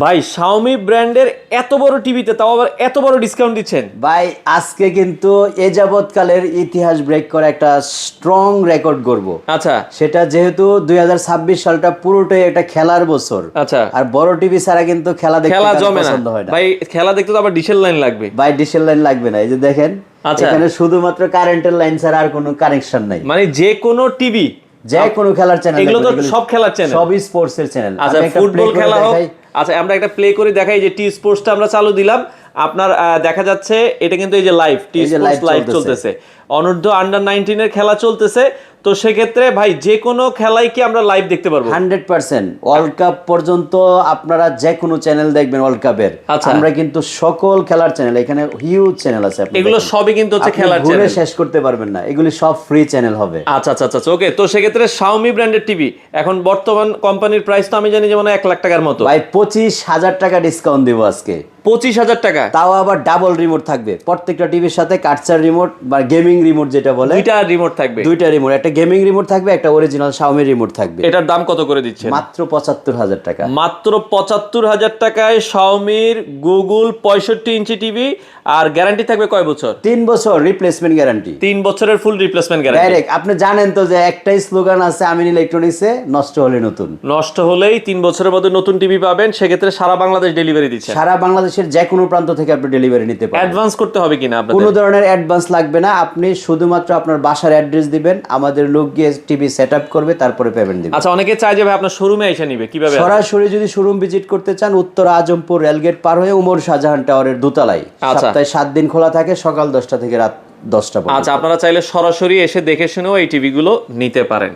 ভাই Xiaomi ব্র্যান্ডের এত বড় টিভিতে তাও আবার এত বড় ডিসকাউন্ট দিচ্ছেন ভাই আজকে কিন্তু এ যাবৎকালের ইতিহাস ব্রেক করে একটা স্ট্রং রেকর্ড করব। আচ্ছা সেটা যেহেতু 2026 সালটা পুরোটাই একটা খেলার বছর। আচ্ছা আর বড় টিভি ছাড়া কিন্তু খেলা দেখতে খেলা কারো জমে না পছন্দ হয় না। ভাই, খেলা দেখতে তো আবার ডিশের লাইন লাগবে। ভাই ডিশের লাইন লাগবে না, এই যে দেখেন আচ্ছা। এখানে শুধুমাত্র কারেন্টের লাইন ছাড়া আর কোনো কানেকশন নাই। মানে যে কোনো টিভি, যে কোনো খেলার চ্যানেল, এগুলো তো সব খেলার চ্যানেল, সবই স্পোর্টস এর চ্যানেল। আচ্ছা ফুটবল খেলা হোক, আচ্ছা আমরা একটা প্লে করে দেখাই যে টি স্পোর্টসটা আমরা চালু দিলাম, আপনার দেখা যাচ্ছে এটা কিন্তু এই যে লাইভ টি স্পোর্টস লাইভ চলতেছে, অনূর্ধ্ব আন্ডার 19 এর খেলা চলতেছে। তো সেক্ষেত্রে ভাই যে কোনো খেলাই কি আমরা লাইভ দেখতে পারবো? 100% ওয়ার্ল্ড কাপ পর্যন্ত আপনারা যে কোনো চ্যানেল দেখবেন ওয়ার্ল্ড কাপের। আচ্ছা। আমরা কিন্তু সকল খেলার চ্যানেল, এখানে হিউজ চ্যানেল আছে, আপনি এগুলো দেখেন। সবই কিন্তু হচ্ছে আপনি খেলার ঘুরে চ্যানেল, শেষ করতে পারবেন না, এগুলি সব ফ্রি চ্যানেল হবে। আচ্ছা আচ্ছা আচ্ছা ওকে। তো সেক্ষেত্রে Xiaomi ব্র্যান্ডের টিভি এখন বর্তমান কোম্পানির প্রাইস তো আমি জানি যেমন 1 লাখ টাকার মতো। ভাই 25,000 টাকা ডিসকাউন্ট দিব আজকে। 25,000 টাকা, তাও আবার ডাবল রিমোট থাকবে প্রত্যেকটা টিভির সাথে, কাটসার রিমোট বা গেমিং রিমোট যেটা বলে, দুইটা রিমোট থাকবে। দুইটা রিমোট, একটা গেমিং রিমোট থাকবে, একটা অরিজিনাল Xiaomi রিমোট থাকবে। এটার দাম কত করে দিচ্ছেন? মাত্র 75,000 টাকা। মাত্র 75,000 টাকায় Xiaomiর গুগল 65 ইঞ্চি টিভি, আর গ্যারান্টি থাকবে কয় বছর? 3 বছর রিপ্লেসমেন্ট গ্যারান্টি। 3 বছরের ফুল রিপ্লেসমেন্ট গ্যারান্টি। ডাইরেক্ট আপনি জানেন তো যে একটাই স্লোগান আছে আমিন ইলেকট্রনিক্সে, নষ্ট হলে নতুন। নষ্ট হলেই 3 বছরের মধ্যে নতুন টিভি পাবেন, সেক্ষেত্রে সারা বাংলাদেশ ডেলিভারি দিচ্ছে। সারা বাংলাদেশের যে কোনো প্রান্ত থেকে আপনি ডেলিভারি নিতে পারবেন। অ্যাডভান্স করতে হবে কিনা আপনাদের? কোনো ধরনের অ্যাডভান্স লাগবে না, আপনি শুধুমাত্র আপনার বাসার অ্যাড্রেস দিবেন, আমাদের লোক গিয়ে টিভি সেটআপ করবে, তারপরে পেমেন্ট দিবেন। আচ্ছা অনেকে চায় যে ভাই আপনার শোরুমে এসে নিবে, কিভাবে? সরাসরি যদি শোরুম ভিজিট করতে চান, উত্তর আজমপুর রেলগেট পার হয়ে উমর শাহজাহান টাওয়ারের দোতলায়। আচ্ছা। সপ্তাহে 7 দিন খোলা থাকে, সকাল 10টা থেকে রাত 10টা পর্যন্ত। আচ্ছা আপনারা চাইলে সরাসরি এসে দেখে শুনেও এই টিভিগুলো নিতে পারেন।